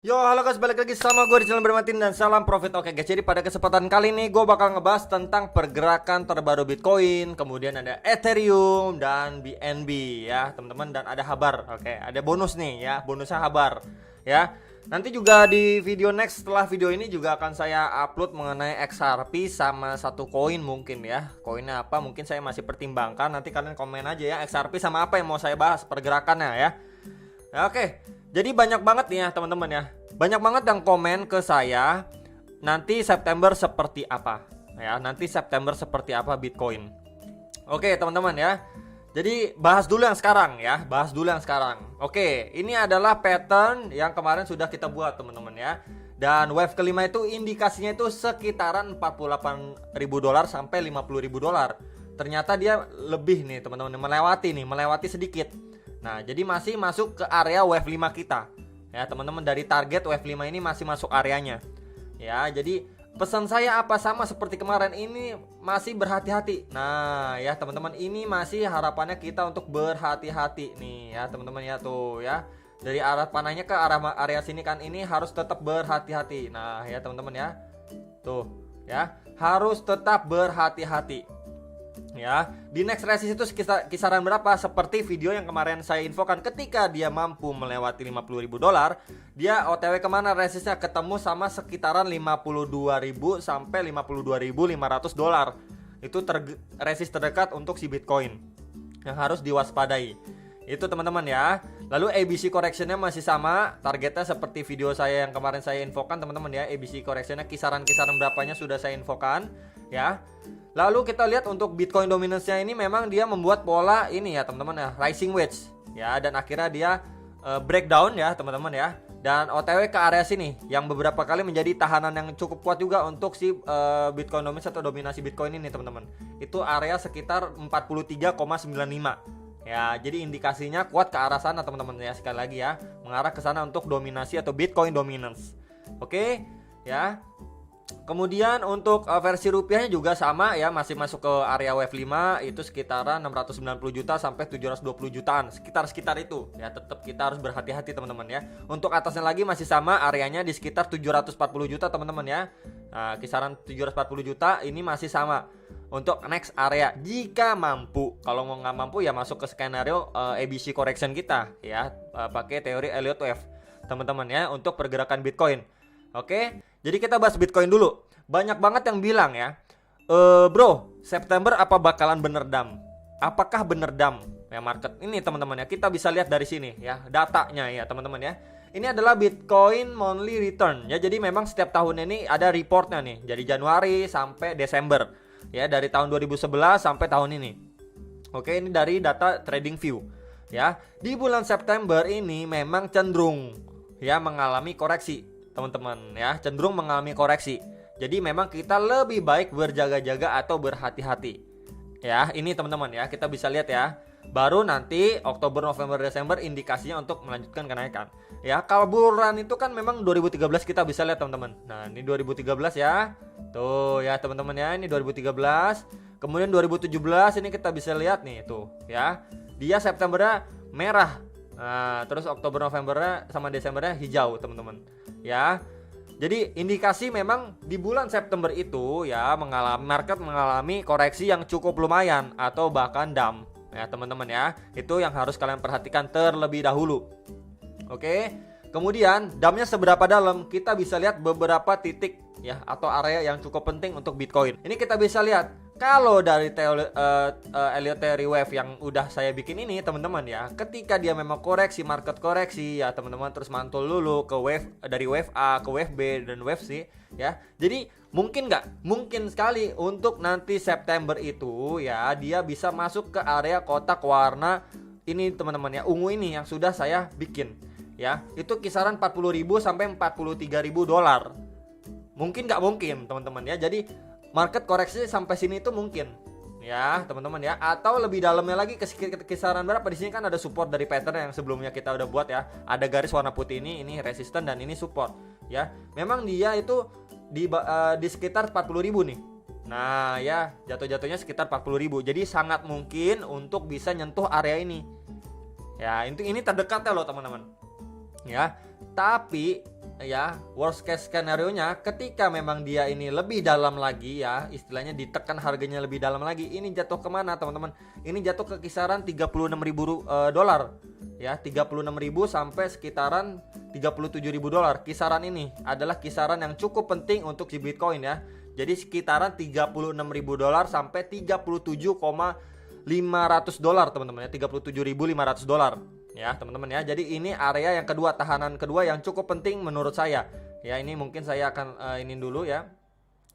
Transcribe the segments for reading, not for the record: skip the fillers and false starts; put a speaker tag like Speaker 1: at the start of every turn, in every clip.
Speaker 1: Yo, halo guys, balik lagi sama gue di channel Bermatin dan salam profit. Oke guys, jadi pada kesempatan kali ini gue bakal ngebahas tentang pergerakan terbaru Bitcoin, kemudian ada Ethereum dan BNB ya teman-teman, dan ada Habar. Oke, ada bonus nih ya, bonusnya Habar ya. Nanti juga di video next setelah video ini juga akan saya upload mengenai XRP sama satu koin mungkin ya. Koinnya apa mungkin saya masih pertimbangkan, nanti kalian komen aja ya XRP sama apa yang mau saya bahas pergerakannya ya. Oke, jadi banyak banget nih ya teman-teman ya. Banyak banget yang komen ke saya, nanti September seperti apa ya, nanti September seperti apa Bitcoin. Oke teman-teman ya. Jadi bahas dulu yang sekarang ya, bahas dulu yang sekarang. Oke, ini adalah pattern yang kemarin sudah kita buat teman-teman ya. Dan wave kelima itu indikasinya itu sekitaran $48.000 sampai $50.000. Ternyata dia lebih nih teman-teman, melewati sedikit. Nah, jadi masih masuk ke area wave 5 kita. Ya, teman-teman, dari target wave 5 ini masih masuk areanya. Ya, jadi pesan saya apa sama seperti kemarin, ini masih berhati-hati. Nah, ya teman-teman, ini masih harapannya kita untuk berhati-hati nih ya, teman-teman ya tuh ya. Dari arah panahnya ke arah area sini kan ini harus tetap berhati-hati. Nah, ya teman-teman ya. Tuh, ya. Harus tetap berhati-hati. Ya, di next resist itu kisaran berapa? Seperti video yang kemarin saya infokan, ketika dia mampu melewati $50.000, dia OTW kemana resistnya? Ketemu sama sekitaran 52.000 sampai $52.500. Itu resist terdekat untuk si Bitcoin yang harus diwaspadai. Itu teman-teman ya. Lalu ABC correctionnya masih sama, targetnya seperti video saya yang kemarin saya infokan teman-teman ya. ABC correctionnya kisaran-kisaran berapanya sudah saya infokan ya. Lalu kita lihat untuk Bitcoin dominance-nya ini memang dia membuat pola ini ya teman-teman ya, rising wedge ya, dan akhirnya dia breakdown ya teman-teman ya, dan OTW ke area sini yang beberapa kali menjadi tahanan yang cukup kuat juga untuk si Bitcoin dominance atau dominasi Bitcoin ini teman-teman. Itu area sekitar 43,95 ya, jadi indikasinya kuat ke arah sana teman-teman ya, sekali lagi ya, mengarah ke sana untuk dominasi atau Bitcoin dominance. Oke ya. Kemudian untuk versi rupiahnya juga sama ya, masih masuk ke area wave 5, itu sekitaran 690 juta sampai 720 jutaan, sekitar itu ya. Tetap kita harus berhati-hati teman-teman ya. Untuk atasnya lagi masih sama, areanya di sekitar 740 juta teman-teman ya. Nah, kisaran 740 juta ini masih sama untuk next area jika mampu. Kalau mau nggak mampu ya masuk ke skenario ABC correction kita ya, pakai teori Elliott Wave teman-teman ya, untuk pergerakan Bitcoin. Oke, jadi kita bahas Bitcoin dulu. Banyak banget yang bilang ya, bro, September apa bakalan bener dam? Apakah bener dam ya market ini teman-teman ya? Kita bisa lihat dari sini ya, datanya ya teman-teman ya. Ini adalah Bitcoin monthly return ya. Jadi memang setiap tahun ini ada reportnya nih, dari Januari sampai Desember ya, dari tahun 2011 sampai tahun ini. Oke, ini dari data TradingView ya. Di bulan September ini memang cenderung ya mengalami koreksi teman-teman ya, cenderung mengalami koreksi. Jadi memang kita lebih baik berjaga-jaga atau berhati-hati ya. Ini teman-teman ya, kita bisa lihat ya, baru nanti Oktober, November, Desember indikasinya untuk melanjutkan kenaikan ya. Kalau bulan itu kan memang 2013 kita bisa lihat teman-teman. Nah, ini 2013 ya. Tuh ya teman-teman ya, ini 2013. Kemudian 2017 ini kita bisa lihat nih tuh ya. Dia Septembernya merah. Nah, terus Oktober, Novembernya sama Desembernya hijau teman-teman ya. Jadi indikasi memang di bulan September itu ya market mengalami koreksi yang cukup lumayan atau bahkan dump ya teman-teman ya. Itu yang harus kalian perhatikan terlebih dahulu. Oke. Kemudian dumpnya seberapa dalam? Kita bisa lihat beberapa titik ya, atau area yang cukup penting untuk Bitcoin. Ini kita bisa lihat kalau dari Elliott Wave yang udah saya bikin ini teman-teman ya, ketika dia memang koreksi, market koreksi ya teman-teman, terus mantul dulu ke wave, dari wave A ke wave B dan wave C ya. Jadi mungkin nggak? Mungkin sekali untuk nanti September itu ya, dia bisa masuk ke area kotak warna ini teman-teman ya, ungu ini yang sudah saya bikin ya. Itu kisaran 40.000 sampai 43.000 dolar. Mungkin nggak? Mungkin teman-teman ya. Jadi market koreksi sampai sini itu mungkin ya teman-teman ya, atau lebih dalamnya lagi ke kisaran berapa? Di sini kan ada support dari pattern yang sebelumnya kita udah buat ya, ada garis warna putih ini resisten dan ini support ya. Memang dia itu di sekitar 40.000 nih. Nah ya, jatuh-jatuhnya sekitar 40.000. Jadi sangat mungkin untuk bisa nyentuh area ini ya. Ini terdekatnya loh teman-teman ya. Tapi ya, worst case skenario-nya ketika memang dia ini lebih dalam lagi ya, istilahnya ditekan harganya lebih dalam lagi, ini jatuh kemana teman-teman? Ini jatuh ke kisaran 36.000 dolar ya, 36.000 sampai sekitaran 37.000 dolar. Kisaran ini adalah kisaran yang cukup penting untuk si Bitcoin ya. Jadi sekitaran 36.000 dolar sampai 37.500 dolar teman-teman ya, 37.500 dolar. Ya teman-teman ya, jadi ini area yang kedua, tahanan kedua yang cukup penting menurut saya. Ya ini mungkin saya akan ini dulu ya.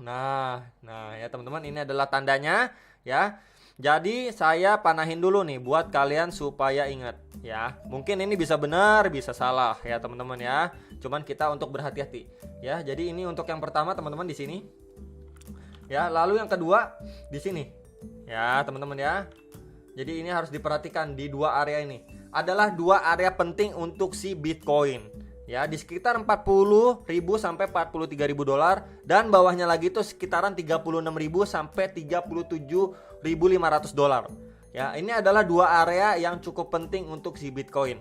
Speaker 1: Nah ya teman-teman, ini adalah tandanya ya. Jadi saya panahin dulu nih buat kalian supaya ingat ya. Mungkin ini bisa benar, bisa salah ya teman-teman ya. Cuman kita untuk berhati-hati ya. Jadi ini untuk yang pertama teman-teman di sini. Ya, lalu yang kedua di sini. Ya teman-teman ya. Jadi ini harus diperhatikan di dua area ini. Adalah dua area penting untuk si Bitcoin. Ya, di sekitar 40.000 sampai 43.000 dolar, dan bawahnya lagi itu sekitaran 36.000 sampai 37.500 dolar. Ya, ini adalah dua area yang cukup penting untuk si Bitcoin.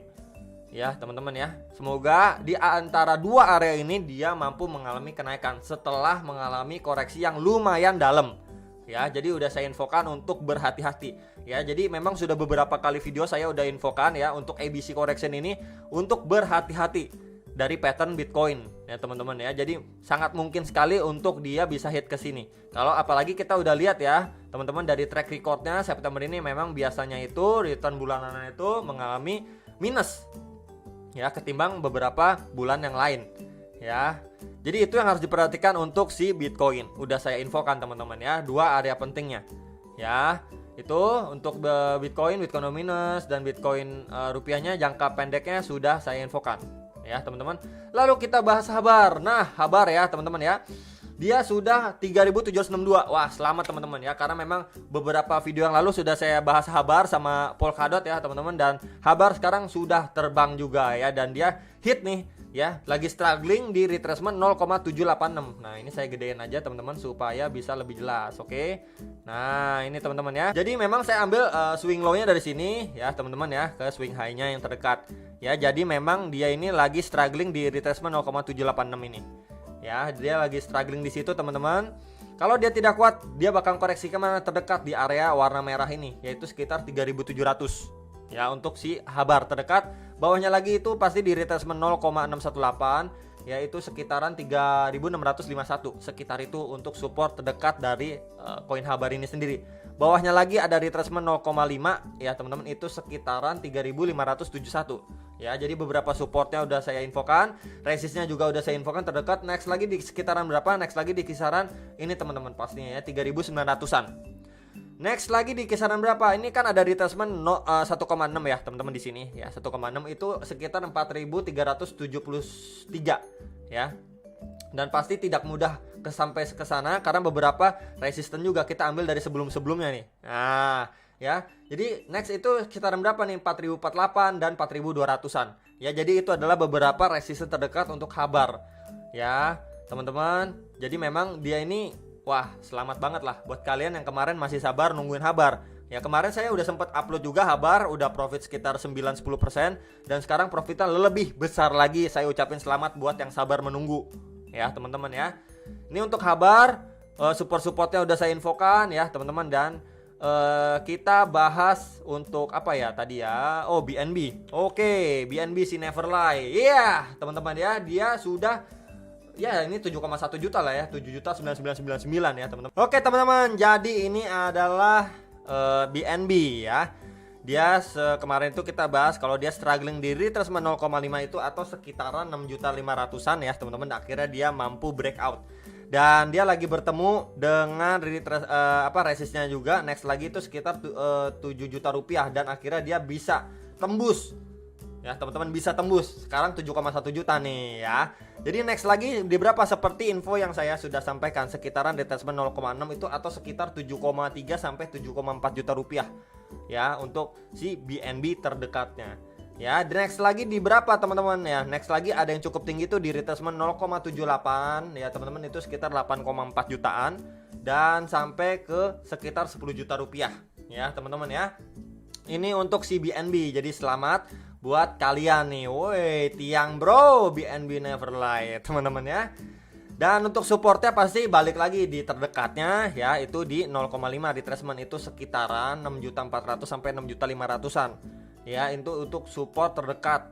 Speaker 1: Ya, teman-teman ya. Semoga di antara dua area ini dia mampu mengalami kenaikan setelah mengalami koreksi yang lumayan dalam. Ya, jadi udah saya infokan untuk berhati-hati. Ya, jadi memang sudah beberapa kali video saya udah infokan ya untuk ABC correction ini untuk berhati-hati dari pattern Bitcoin ya teman-teman ya. Jadi sangat mungkin sekali untuk dia bisa hit ke sini. Kalau apalagi kita udah lihat ya teman-teman dari track recordnya September ini memang biasanya itu return bulanan itu mengalami minus ya ketimbang beberapa bulan yang lain ya. Jadi itu yang harus diperhatikan untuk si Bitcoin. Udah saya infokan teman-teman ya, dua area pentingnya ya. Itu untuk Bitcoin minus dan Bitcoin rupiahnya jangka pendeknya sudah saya infokan ya teman-teman. Lalu kita bahas Habar. Nah, Habar ya teman-teman ya. Dia sudah 3.762. Wah, selamat teman-teman ya, karena memang beberapa video yang lalu sudah saya bahas Habar sama Polkadot ya teman-teman, dan Habar sekarang sudah terbang juga ya, dan dia hit nih ya, lagi struggling di retracement 0,786. Nah, ini saya gedein aja teman-teman supaya bisa lebih jelas, oke? Nah, ini teman-teman ya. Jadi memang saya ambil swing low-nya dari sini ya, teman-teman ya, ke swing high-nya yang terdekat. Ya, jadi memang dia ini lagi struggling di retracement 0,786 ini. Ya, dia lagi struggling di situ teman-teman. Kalau dia tidak kuat, dia bakal koreksi kemana terdekat di area warna merah ini, yaitu sekitar 3.700. Ya, untuk si Habar terdekat. Bawahnya lagi itu pasti di retracement 0,618, yaitu sekitaran 3.651. Sekitar itu untuk support terdekat dari koin Habar ini sendiri. Bawahnya lagi ada retracement 0,5 ya teman-teman, itu sekitaran 3.571. Ya, jadi beberapa supportnya udah saya infokan, resistnya juga udah saya infokan terdekat. Next lagi di sekitaran berapa? Next lagi di kisaran ini teman-teman pastinya ya, 3.900-an. Next lagi di kisaran berapa? Ini kan ada retracement 1,6 ya teman-teman di sini ya. 1,6 itu sekitar 4.373 ya. Dan pasti tidak mudah sampai ke sana karena beberapa resisten juga kita ambil dari sebelum-sebelumnya nih. Nah, ya. Jadi next itu kisaran berapa nih? 4.048 dan 4.200-an. Ya, jadi itu adalah beberapa resisten terdekat untuk Habar. Ya, teman-teman. Jadi memang dia ini wah, selamat banget lah buat kalian yang kemarin masih sabar nungguin Habar. Ya, kemarin saya udah sempat upload juga Habar, udah profit sekitar 9-10%, dan sekarang profitnya lebih besar lagi. Saya ucapin selamat buat yang sabar menunggu. Ya, teman-teman ya. Ini untuk Habar, support-supportnya udah saya infokan ya, teman-teman, dan kita bahas untuk apa ya tadi ya? Oh, BNB. Oke, BNB si Neverlie. Iya, teman-teman ya, dia sudah ya ini 7,1 juta lah ya, 7.9999 ya teman-teman. Oke teman-teman, jadi ini adalah BNB ya. Dia kemarin itu kita bahas kalau dia struggling di retracement 0,5 itu atau sekitaran 6.500-an ya teman-teman. Akhirnya dia mampu breakout. Dan dia lagi bertemu dengan resistnya juga. Next lagi itu sekitar 7 juta rupiah, dan akhirnya dia bisa tembus. Ya teman-teman, bisa tembus. Sekarang 7,1 juta nih ya. Jadi next lagi di berapa, seperti info yang saya sudah sampaikan, sekitaran retracement 0,6 itu atau sekitar 7,3 sampai 7,4 juta rupiah. Ya, untuk si BNB terdekatnya. Ya, next lagi di berapa teman-teman ya? Next lagi ada yang cukup tinggi itu di retracement 0,78 ya teman-teman, itu sekitar 8,4 jutaan dan sampai ke sekitar 10 juta rupiah ya teman-teman ya. Ini untuk si BNB. Jadi selamat buat kalian nih. Woi, tiang bro, BNB Neverlight teman-teman ya. Dan untuk supportnya pasti balik lagi di terdekatnya ya, itu di 0,5 retracement, itu sekitaran 6.400.000 sampai 6.500.000-an ya, itu untuk support terdekat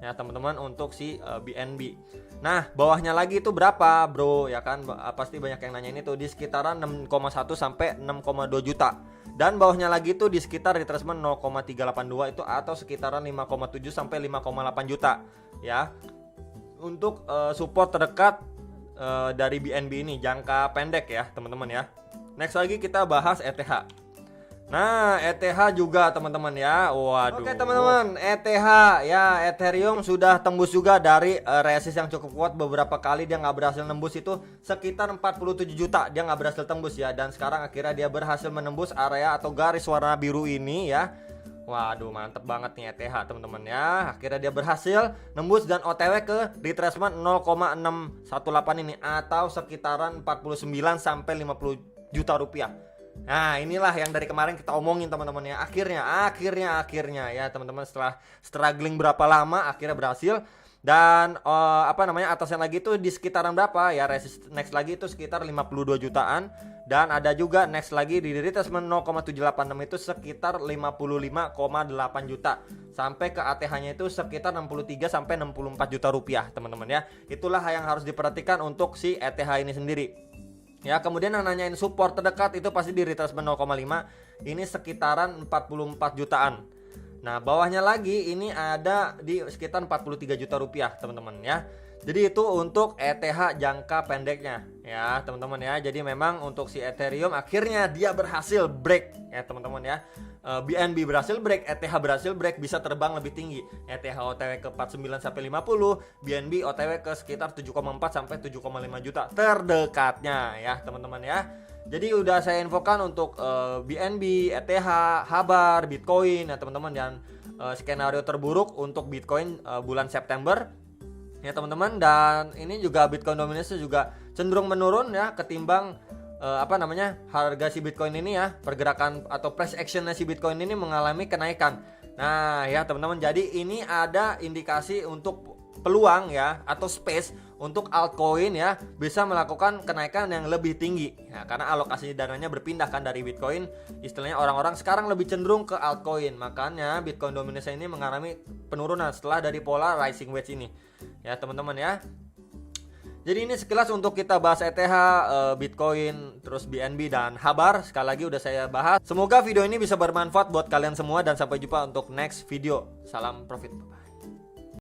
Speaker 1: ya teman-teman untuk si BNB. Nah bawahnya lagi itu berapa bro ya kan, pasti banyak yang nanyain itu, di sekitaran 6,1 sampai 6,2 juta. Dan bawahnya lagi itu di sekitar retracement 0,382 itu, atau sekitaran 5,7 sampai 5,8 juta ya, untuk support terdekat dari BNB ini, jangka pendek ya teman-teman ya. Next lagi kita bahas ETH. Nah, ETH juga teman-teman ya. Waduh. Oke teman-teman, ETH ya, Ethereum sudah tembus juga dari resist yang cukup kuat beberapa kali, dia nggak berhasil nembus, itu sekitar 47 juta dia nggak berhasil tembus ya. Dan sekarang akhirnya dia berhasil menembus area atau garis warna biru ini ya. Waduh, mantep banget nih ETH teman-teman ya. Akhirnya dia berhasil nembus dan OTW ke retracement 0,618 ini, atau sekitaran 49 sampai 50 juta rupiah. Nah inilah yang dari kemarin kita omongin teman-teman ya. Akhirnya ya teman-teman, setelah struggling berapa lama akhirnya berhasil. Dan atasnya lagi itu di sekitaran berapa ya, resist next lagi itu sekitar 52 jutaan. Dan ada juga next lagi di retracement 0,786 itu sekitar 55,8 juta, sampai ke ATH nya itu sekitar 63 sampai 64 juta rupiah teman-teman ya. Itulah yang harus diperhatikan untuk si ETH ini sendiri ya. Kemudian yang nanyain support terdekat itu pasti di retracement 0,5, ini sekitaran 44 jutaan. Nah bawahnya lagi ini ada di sekitar 43 juta rupiah teman-teman ya. Jadi itu untuk ETH jangka pendeknya ya teman-teman ya. Jadi memang untuk si Ethereum akhirnya dia berhasil break ya teman-teman ya. BNB berhasil break, ETH berhasil break, bisa terbang lebih tinggi. ETH OTW ke 49 sampai 50, BNB OTW ke sekitar 7,4 sampai 7,5 juta terdekatnya ya teman-teman ya. Jadi udah saya infokan untuk BNB, ETH, Habar, Bitcoin ya teman-teman, dan skenario terburuk untuk Bitcoin bulan September ya teman-teman. Dan ini juga Bitcoin dominasi juga cenderung menurun ya, ketimbang harga si Bitcoin ini ya, pergerakan atau price actionnya si Bitcoin ini mengalami kenaikan. Nah ya teman-teman, jadi ini ada indikasi untuk peluang ya, atau space untuk altcoin ya bisa melakukan kenaikan yang lebih tinggi ya, karena alokasi dananya berpindah kan dari Bitcoin. Istilahnya orang-orang sekarang lebih cenderung ke altcoin, makanya Bitcoin dominasi ini mengalami penurunan setelah dari pola rising wedge ini ya teman-teman ya. Jadi ini sekilas untuk kita bahas ETH, Bitcoin, terus BNB dan Habar. Sekali lagi udah saya bahas. Semoga video ini bisa bermanfaat buat kalian semua, dan sampai jumpa untuk next video. Salam profit.